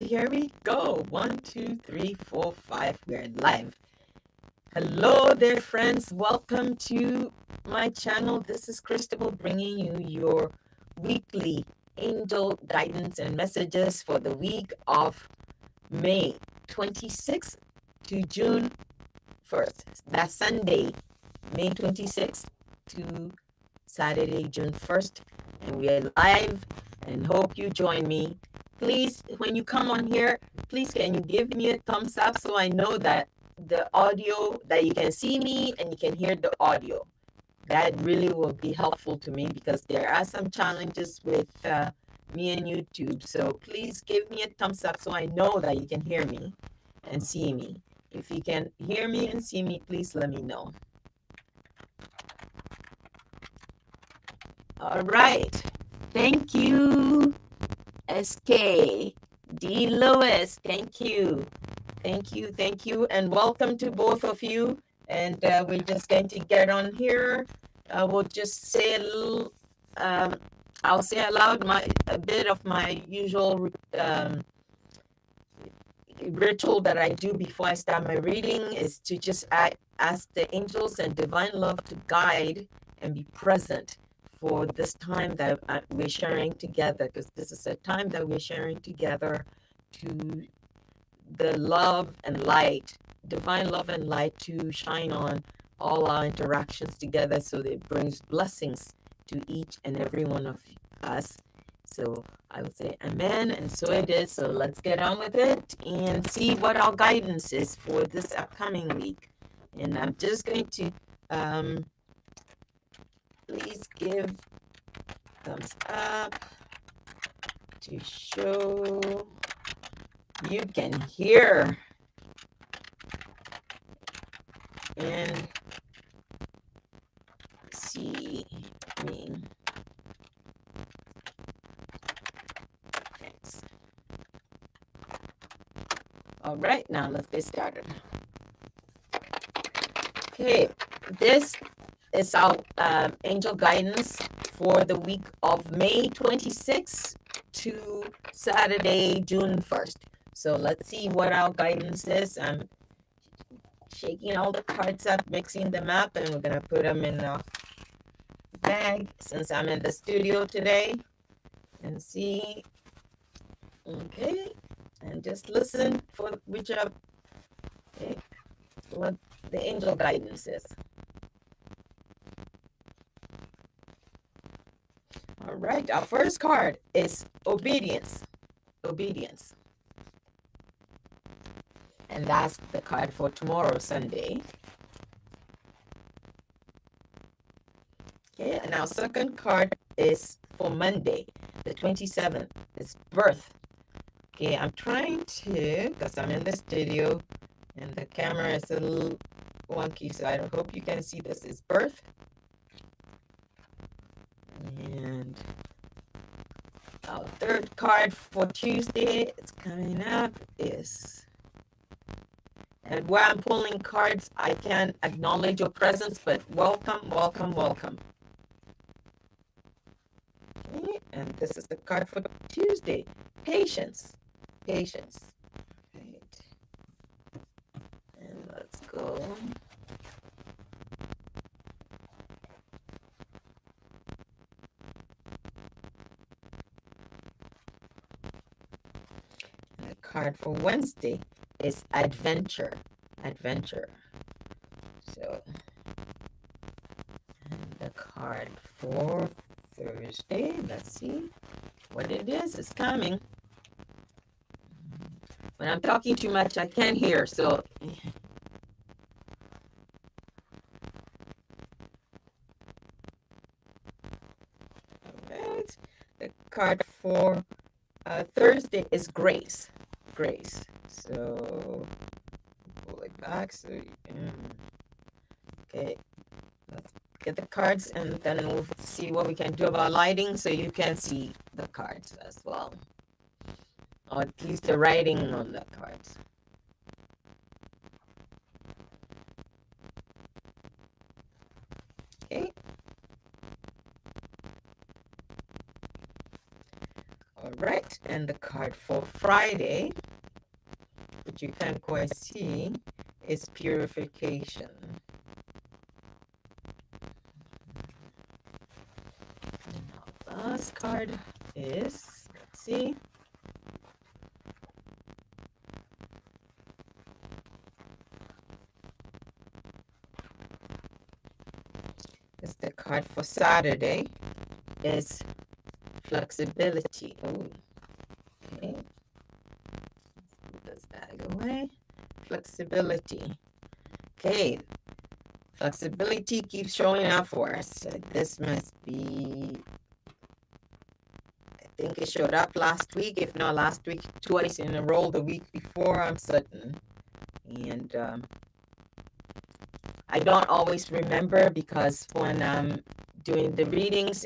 Here we go. 1, 2, 3, 4, 5. We're live. Hello there, friends. Welcome to my channel. This is Crystal bringing you your weekly angel guidance and messages for the week of May 26th to June 1st. That's Sunday, May 26th to Saturday, June 1st. And we are live and hope you join me. Please, when you come on here, please can you give me a thumbs up so I know that the audio, that you can see me and you can hear the audio. That really will be helpful to me because there are some challenges with me and YouTube. So please give me a thumbs up so I know that you can hear me and see me. If you can hear me and see me, please let me know. All right. Thank you, SK. D. Lewis, thank you. Thank you, thank you. And welcome to both of you. And we're just going to get on here. We'll just say a little, I'll say aloud a bit of my usual ritual that I do before I start my reading is to just ask the angels and divine love to guide and be present for this time that we're sharing together, because this is a time that we're sharing together to the love and light, divine love and light to shine on all our interactions together so that it brings blessings to each and every one of us. So I would say amen, and so it is. So let's get on with it and see what our guidance is for this upcoming week. And I'm just going to please give thumbs up to show you can hear and see me. Thanks. All right, now let's get started. Okay, this is our angel guidance for the week of May 26th to Saturday, June 1st. So let's see what our guidance is. I'm shaking all the cards up, mixing them up, and we're going to put them in a bag since I'm in the studio today and see. Okay, and just listen for whichever, okay, what the angel guidance is. All right, our first card is obedience. Obedience. And that's the card for tomorrow, Sunday. Okay, and our second card is for Monday, the 27th. It's birth. Okay, I'm trying to, because I'm in the studio and the camera is a little wonky, so I hope you can see this. Is birth. And our third card for Tuesday, it's coming up, is, and where I'm pulling cards, I can't acknowledge your presence, but welcome, welcome, welcome. Okay, and this is the card for Tuesday, patience, patience. Right. And let's go. The card for Wednesday is adventure, adventure. So, and the card for Thursday, let's see what it is. It's coming. When I'm talking too much, I can't hear, so. All right. The card for Thursday is grace, grace. So pull it back. So okay, let's get the cards, and then we'll see what we can do about lighting so you can see the cards as well, or at least the writing on the cards. Okay. All right, And the card for Friday, which you can quite see, is Purification. And our last card is, let's see, is the card for Saturday, is Flexibility. Oh, okay. Move this bag away. Flexibility. Okay, flexibility keeps showing up for us. This must be, I think it showed up last week, if not last week, twice in a row the week before, I'm certain. And I don't always remember because when I'm doing the readings,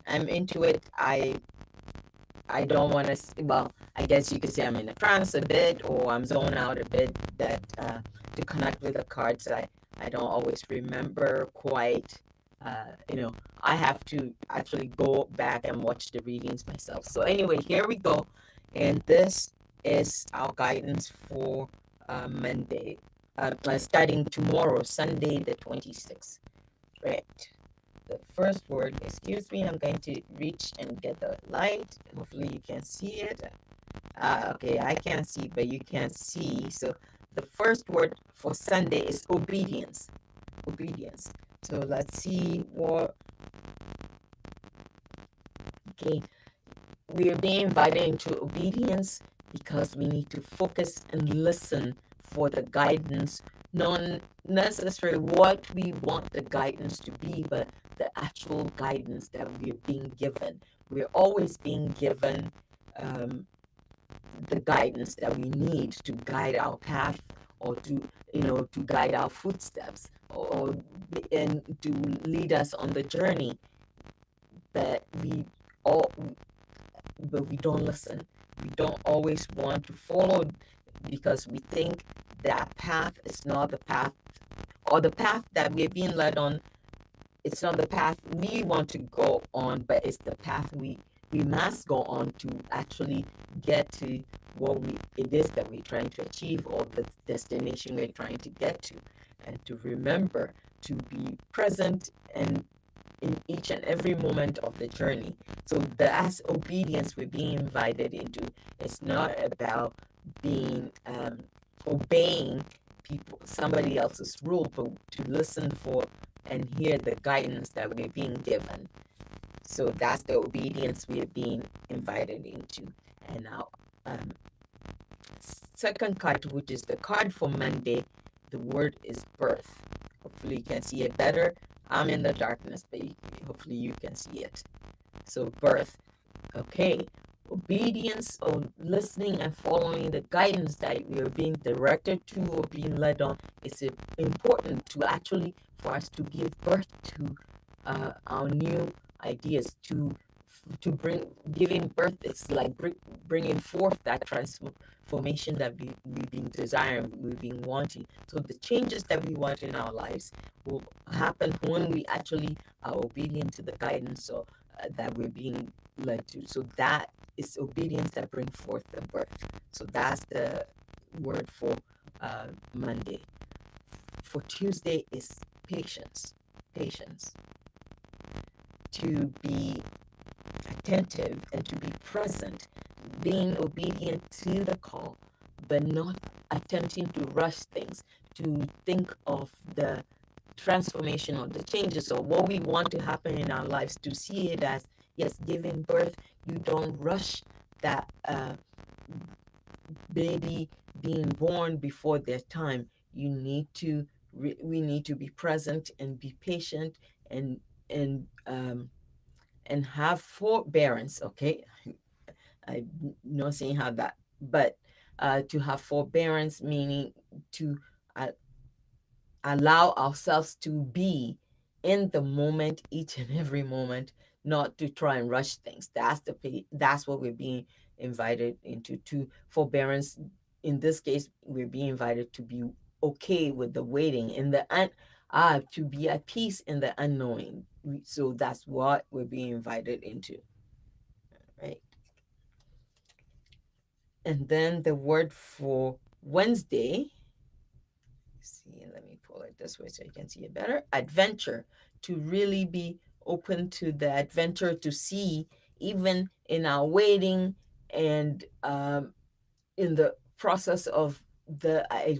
I'm into it, I don't want to, well, I guess you could say I'm in a trance a bit, or I'm zoned out a bit, that to connect with the cards, I don't always remember quite, I have to actually go back and watch the readings myself. So anyway, here we go. And this is our guidance for Monday, starting tomorrow, Sunday the 26th, right? The first word, excuse me, I'm going to reach and get the light. Hopefully you can see it. Okay, I can't see, but you can see. So the first word for Sunday is obedience. Obedience. So let's see what, okay, we are being invited into obedience because we need to focus and listen for the guidance, not necessarily what we want the guidance to be, but the actual guidance that we're being given. We're always being given the guidance that we need to guide our path, or to guide our footsteps, or and to lead us on the journey. But all but we don't listen. We don't always want to follow because we think that path is not the path, or the path that we're being led on. It's not the path we want to go on, but it's the path we must go on to actually get to what it is that we're trying to achieve, or the destination we're trying to get to. And to remember to be present and in each and every moment of the journey. So as obedience we're being invited into, it's not about being obeying somebody else's rule, but to listen for and hear the guidance that we're being given. So that's the obedience we're being invited into. And now, second card, which is the card for Monday, the word is birth. Hopefully you can see it better. I'm in the darkness, but hopefully you can see it. So birth, okay. Obedience, or listening and following the guidance that we are being directed to or being led on, is important to actually for us to give birth to our new ideas, to giving birth. It's like bringing forth that transformation that we've been desiring, we've been wanting. So the changes that we want in our lives will happen when we actually are obedient to the guidance, or that we're being led to. So that is obedience that brings forth the birth. So that's the word for Monday. For Tuesday is patience. Patience. To be attentive and to be present, being obedient to the call, but not attempting to rush things, to think of the transformation or the changes or what we want to happen in our lives, to see it as, yes, giving birth, you don't rush that baby being born before their time. You need to, we need to be present and be patient, and and um, and have forbearance. Okay, I'm not saying how that, but to have forbearance, meaning to uh, allow ourselves to be in the moment, each and every moment, not to try and rush things. That's what we're being invited into. To forbearance, in this case, we're being invited to be okay with the waiting in the to be at peace in the unknowing. So that's what we're being invited into, right? And then the word for Wednesday, see, let me pull it this way so you can see it better. Adventure, to really be open to the adventure, to see even in our waiting and in the process of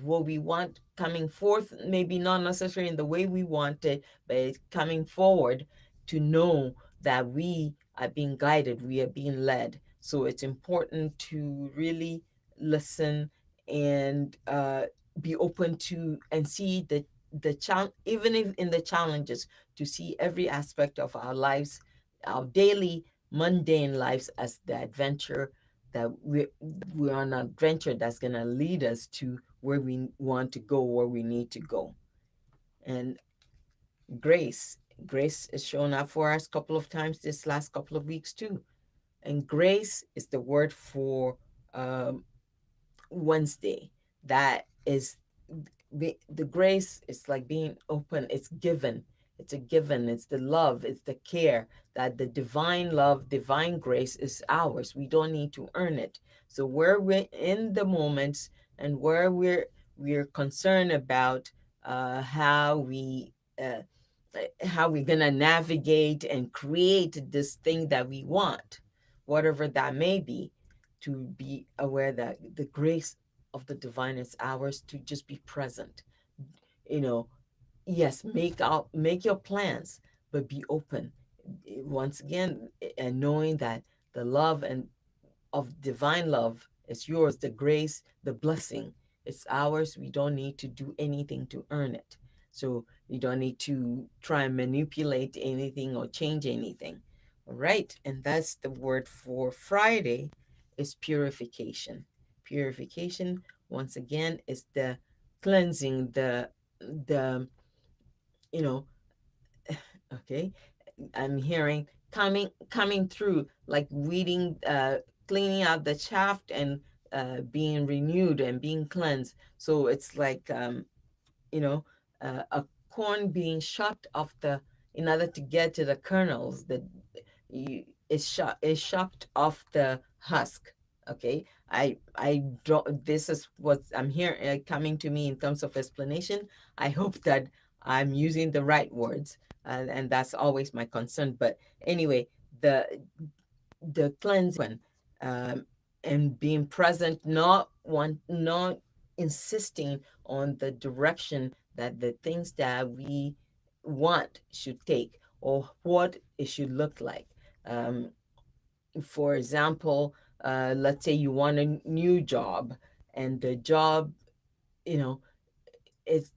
what we want coming forth, maybe not necessarily in the way we want it, but it's coming forward, to know that we are being guided, we are being led. So it's important to really listen and be open to and see the challenge, even if in the challenges, to see every aspect of our lives, our daily mundane lives, as the adventure, that we're on an adventure that's going to lead us to where we want to go, where we need to go. And grace is shown up for us a couple of times this last couple of weeks too. And grace is the word for um, Wednesday. That is the grace is like being open. It's given. It's a given. It's the love. It's the care, that the divine love, divine grace is ours. We don't need to earn it. So where we're in the moments, and where we're concerned about uh, how we're gonna navigate and create this thing that we want, whatever that may be, to be aware that the grace of the divine is ours, to just be present. You know, yes, make your plans, but be open. Once again, and knowing that the love and of divine love is yours, the grace, the blessing, it's ours. We don't need to do anything to earn it. So you don't need to try and manipulate anything or change anything. All right. And that's the word for Friday, is purification. Purification, once again, is the cleansing, the you know, okay, I'm hearing coming through, like weeding, cleaning out the shaft, and being renewed and being cleansed. So it's like you know, a corn being shucked off the, in order to get to the kernels, that is shucked off the husk. Okay, I don't. This is what I'm hearing coming to me in terms of explanation. I hope that I'm using the right words, and that's always my concern. But anyway, the cleansing, um, and being present, not insisting on the direction that the things that we want should take, or what it should look like. Um, for example, let's say you want a new job, and the job, you know, is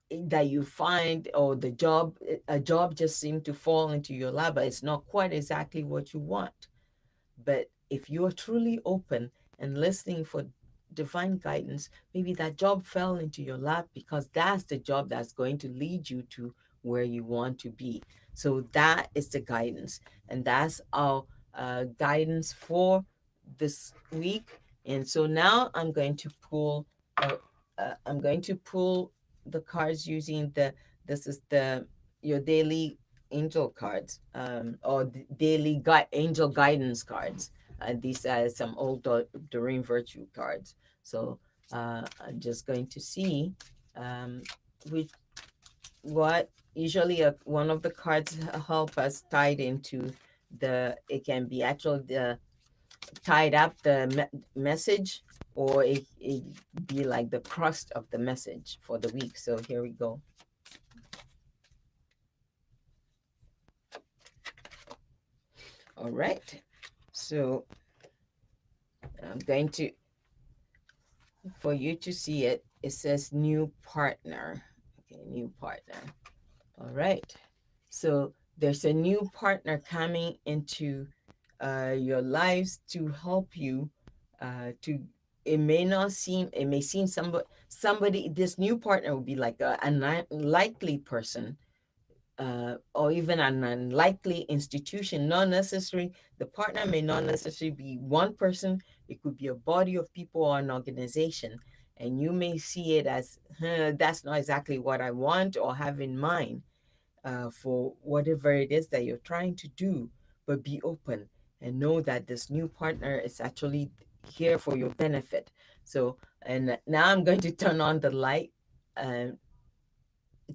that you find, or the job, a job just seemed to fall into your lap, but it's not quite exactly what you want. But if you're truly open and listening for divine guidance, maybe that job fell into your lap because that's the job that's going to lead you to where you want to be. So that is the guidance. And that's our guidance for this week. And so now I'm going to pull the cards using this is your daily angel cards, or daily angel guidance cards. These are some old Doreen Virtue cards. So I'm just going to see um, which what usually one of the cards help us tied into it can be actually the tied up the message, or it be like the crust of the message for the week. So here we go. All right. So I'm going to, for you to see it, it says new partner. Okay, new partner. All right. So there's a new partner coming into your lives to help you to, it may not seem, it may seem somebody, this new partner will be like an unlikely person, or even an unlikely institution. Not necessarily, the partner may not necessarily be one person, it could be a body of people or an organization. And you may see it as, that's not exactly what I want or have in mind for whatever it is that you're trying to do. But be open and know that this new partner is actually here for your benefit. So, and now I'm going to turn on the light um,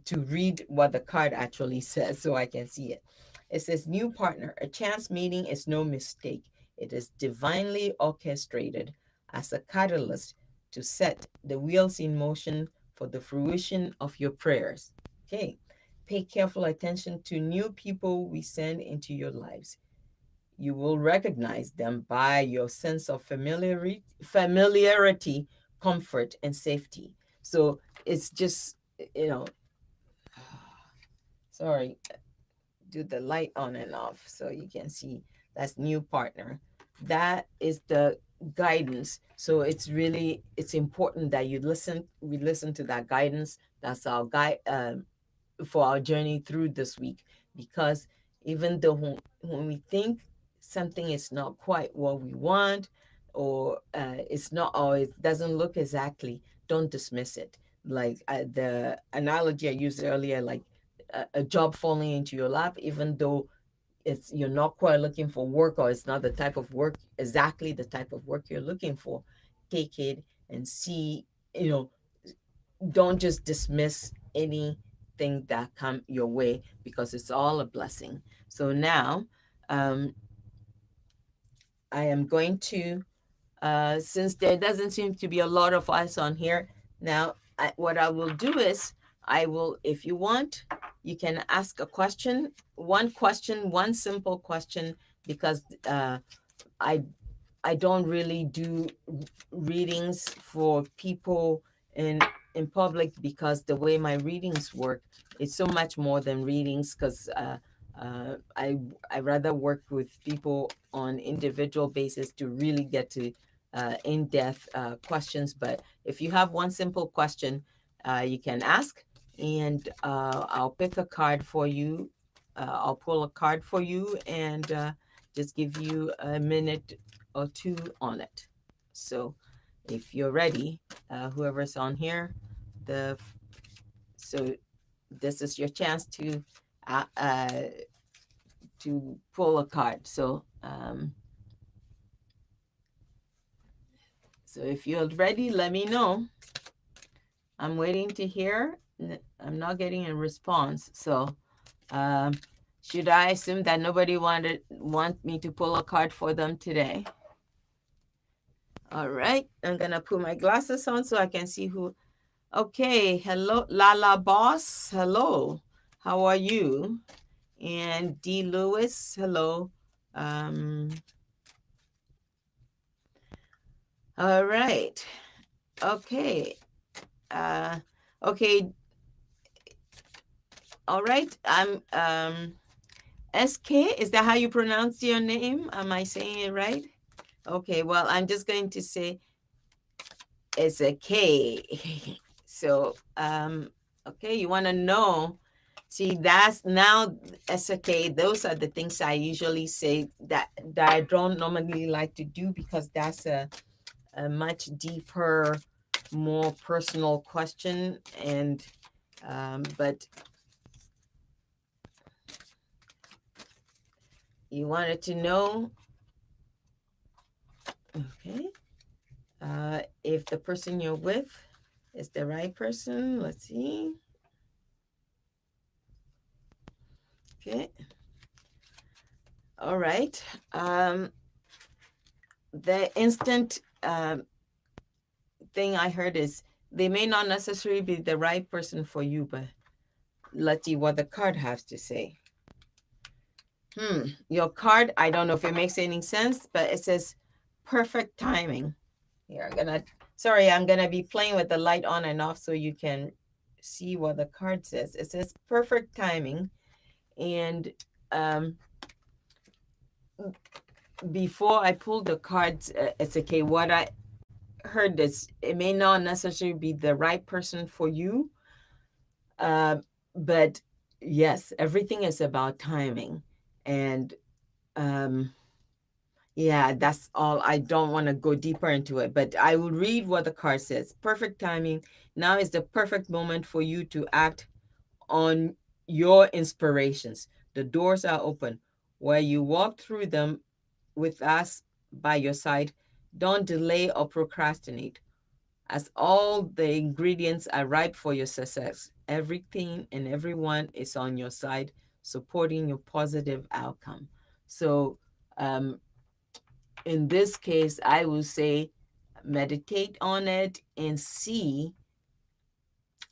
to read what the card actually says so I can see it. It says, new partner. A chance meeting is no mistake. It is divinely orchestrated as a catalyst to set the wheels in motion for the fruition of your prayers. Okay. Pay careful attention to new people we send into your lives. You will recognize them by your sense of familiarity, comfort, and safety. So it's just, you know, sorry, do the light on and off so you can see that's new partner. That is the guidance. So it's important that we listen to that guidance. That's our guide for our journey through this week, because even though when we think something is not quite what we want, or it's not, or it doesn't look exactly, don't dismiss it. Like the analogy I used earlier, like a job falling into your lap, even though you're not quite looking for work, or it's not the type of work, exactly the type of work you're looking for, take it and see, you know, don't just dismiss anything that come your way, because it's all a blessing. So now um, I am going to, since there doesn't seem to be a lot of us on here now, what I will do is I will, if you want, you can ask a question, one simple question, because I I don't really do readings for people in in public, because the way my readings work, it's so much more than readings, because I rather work with people on individual basis to really get to in-depth questions. But if you have one simple question, you can ask, and I'll pick a card for you. I'll pull a card for you, and just give you a minute or two on it. So if you're ready, whoever's on here, the so this is your chance uh, uh, to pull a card. So if you're ready, let me know. I'm waiting to hear. I'm not getting a response. So um, should I assume that nobody want me to pull a card for them today? All right, I'm gonna put my glasses on so I can see who. Okay, hello, Lala Boss. Hello, how are you? And D Lewis, hello. Um, all right. Okay. Uh, okay. All right. I'm SK. Is that how you pronounce your name? Am I saying it right? Okay. Well, I'm just going to say it's a K. So okay, you want to know. See, that's now SK. Those are the things I usually say that I don't normally like to do, because that's a much deeper, more personal question. And but you wanted to know, okay, if the person you're with is the right person. Let's see. Okay. All right. The instant thing I heard is they may not necessarily be the right person for you, but let's see what the card has to say. Your card, I don't know if it makes any sense, but it says perfect timing. Here, I'm gonna be playing with the light on and off so you can see what the card says. It says perfect timing. And before I pulled the cards, it's okay. What I heard is it may not necessarily be the right person for you, but yes, everything is about timing. And yeah, that's all. I don't want to go deeper into it, but I will read what the card says. Perfect timing. Now is the perfect moment for you to act on your inspirations. The doors are open. Where you walk through them with us by your side, Don't delay or procrastinate, as all the ingredients are ripe for your success. Everything and everyone is on your side, supporting your positive outcome. So, um, in this case, I will say meditate on it and see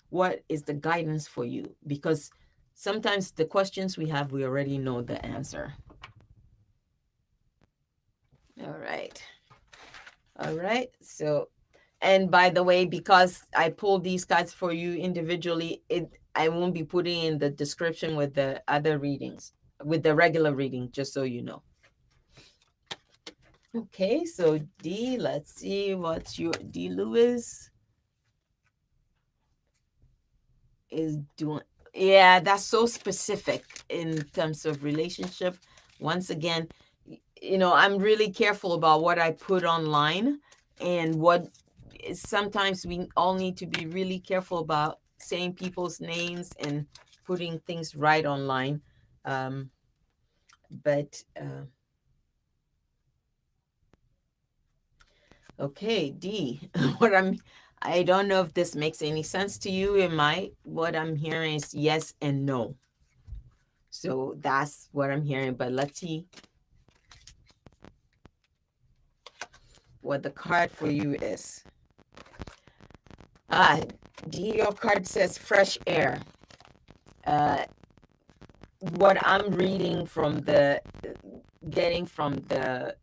what is the guidance for you, because sometimes the questions we have, we already know the answer. All right. All right. So, and by the way, because I pulled these cards for you individually, I won't be putting in the description with the other readings, with the regular reading, just so you know. Okay, so D, let's see what's your D Lewis is doing. Yeah, that's so specific in terms of relationship. Once again, I'm really careful about what I put online, and what sometimes we all need to be really careful about saying people's names and putting things right online. But okay, D, I don't know if this makes any sense to you. What I'm hearing is yes and no. So that's what I'm hearing. But let's see what the card for you is. Ah, D, your card says fresh air. Uh, what I'm reading getting from the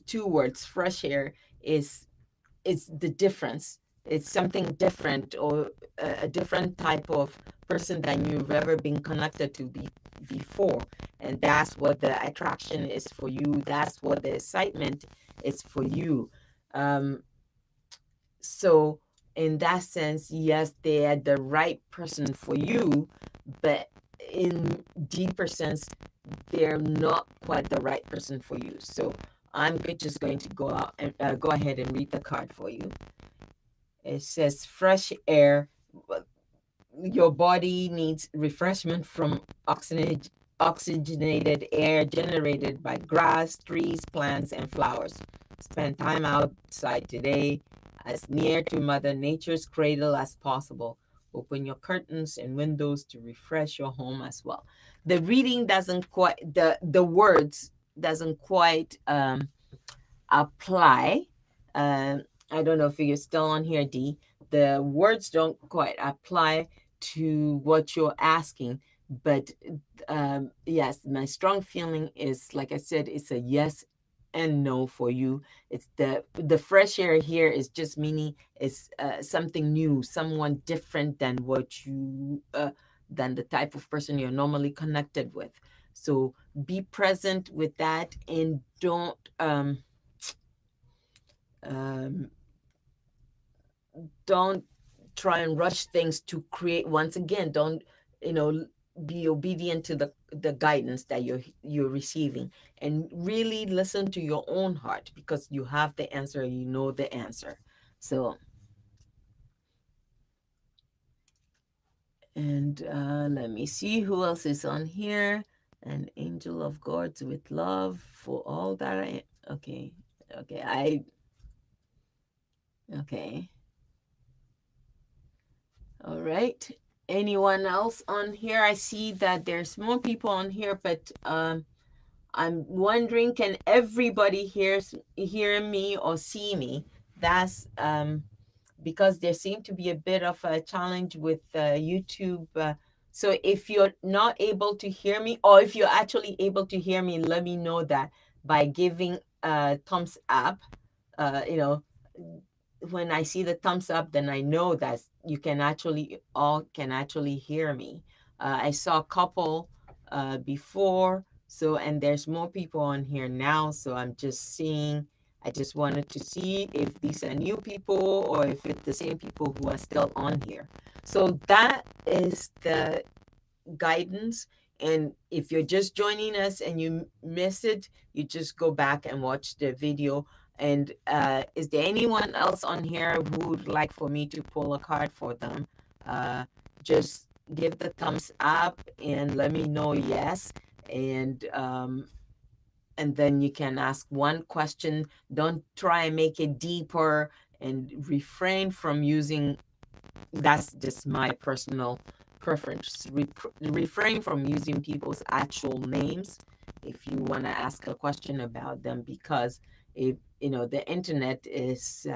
two words, fresh air, is the difference. It's something different, or a different type of person than you've ever been connected to before. And that's what the attraction is for you. That's what the excitement is for you. So in that sense, yes, they are the right person for you, but in deeper sense, they're not quite the right person for you. So I'm just going to go out and go ahead and read the card for you. It says fresh air. Your body needs refreshment from oxygenated air generated by grass, trees, plants, and flowers. Spend time outside today, as near to Mother Nature's cradle as possible. Open your curtains and windows to refresh your home as well. The reading doesn't quite, the words doesn't quite apply. I don't know if you're still on here, D. The words don't quite apply to what you're asking, but yes, my strong feeling is, like I said, it's a yes and no for you. It's the fresh air here is just meaning it's something new, someone different than what you than the type of person you're normally connected with. So be present with that, and um, don't try and rush things to create. Once again, don't be obedient to the guidance that you're receiving, and really listen to your own heart, because you have the answer, you know the answer. So, and let me see who else is on here. An angel of God with love for all that I okay. Okay. All right. Anyone else on here? I see that there's more people on here, but I'm wondering, can everybody hear me or see me? That's because there seemed to be a bit of a challenge with YouTube. So if you're not able to hear me, or if you're actually able to hear me, let me know that by giving a thumbs up. You know, when I see the thumbs up, then I know that you can actually hear me. I saw a couple before, so, and there's more people on here now. So I'm just seeing. I just wanted to see if these are new people or if it's the same people who are still on here. So that is the guidance. And if you're just joining us and you miss it, you just go back and watch the video. And is there anyone else on here who would like for me to pull a card for them? Just give the thumbs up and let me know yes. And and then you can ask one question. Don't try and make it deeper, and refrain from using, that's just my personal preference. Refrain from using people's actual names if you want to ask a question about them, because if the internet is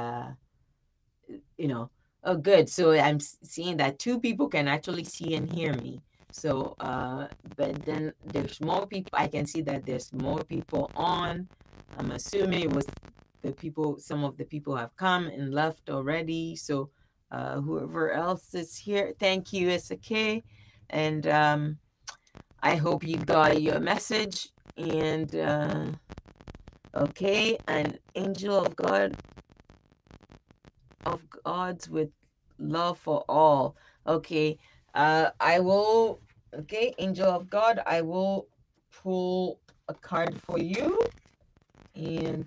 oh, good. So I'm seeing that two people can actually see and hear me. So but then there's more people. I can see that there's more people on. I'm assuming it was some of the people have come and left already. So whoever else is here, thank you. It's okay. And I hope you got your message. And okay, an angel of God, of God's with love for all. Okay, I will, okay, angel of God, I will pull a card for you. And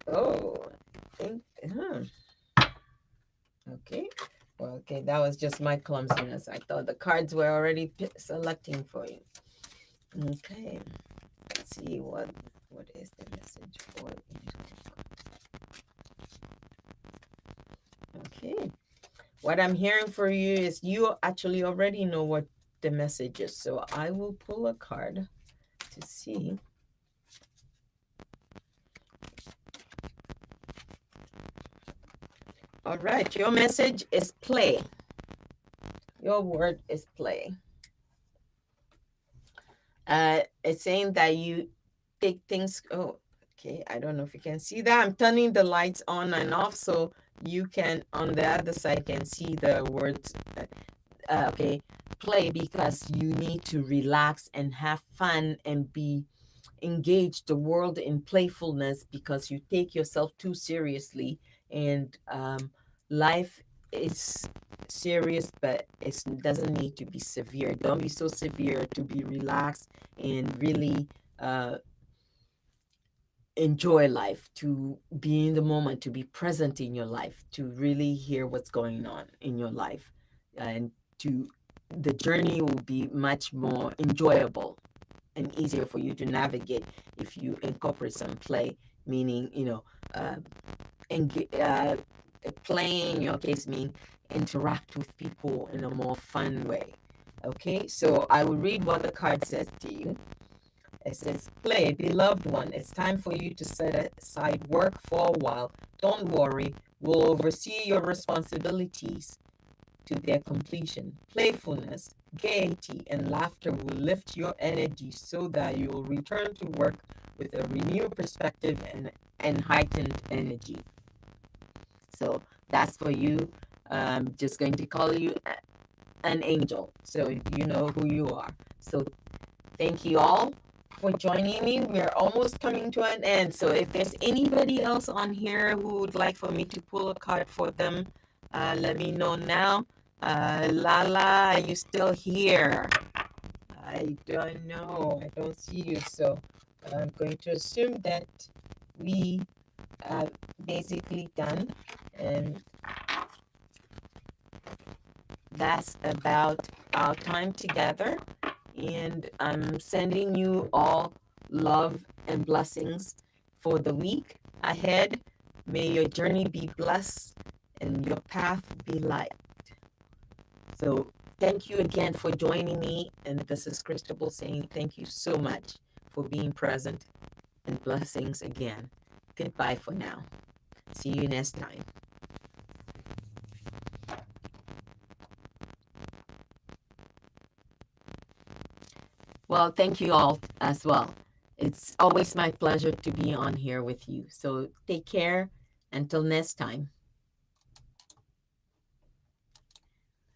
oh, think, okay. Well, okay, that was just my clumsiness. I thought the cards were already selecting for you. Okay, let's see what is the message for you. Okay, what I'm hearing for you is you actually already know what the message is. So I will pull a card to see. All right, your message is play. Your word is play. It's saying that you take things. Oh, okay. I don't know if you can see that. I'm turning the lights on and off so you can, on the other side, can see the words. Okay, play, because you need to relax and have fun and be engaged the world in playfulness, because you take yourself too seriously. And life is serious, but it doesn't need to be severe. Don't be so severe, to be relaxed and really enjoy life, to be in the moment, to be present in your life, to really hear what's going on in your life, and to the journey will be much more enjoyable and easier for you to navigate if you incorporate some play, meaning uh, playing in your case mean interact with people in a more fun way. Okay, so I will read what the card says to you. It says, play, beloved one. It's time for you to set aside work for a while. Don't worry, we'll oversee your responsibilities to their completion. Playfulness, gaiety, and laughter will lift your energy so that you will return to work with a renewed perspective and heightened energy. So that's for you. I'm just going to call you an angel, so you know who you are. So thank you all for joining me. We're almost coming to an end. So if there's anybody else on here who would like for me to pull a card for them, let me know now. Lala, are you still here? I don't know. I don't see you. So I'm going to assume that we are basically done. And that's about our time together. And I'm sending you all love and blessings for the week ahead. May your journey be blessed and your path be light. So thank you again for joining me. And this is Christabel saying thank you so much for being present, and blessings again. Goodbye for now. See you next time. Well, thank you all as well. It's always my pleasure to be on here with you. So take care until next time.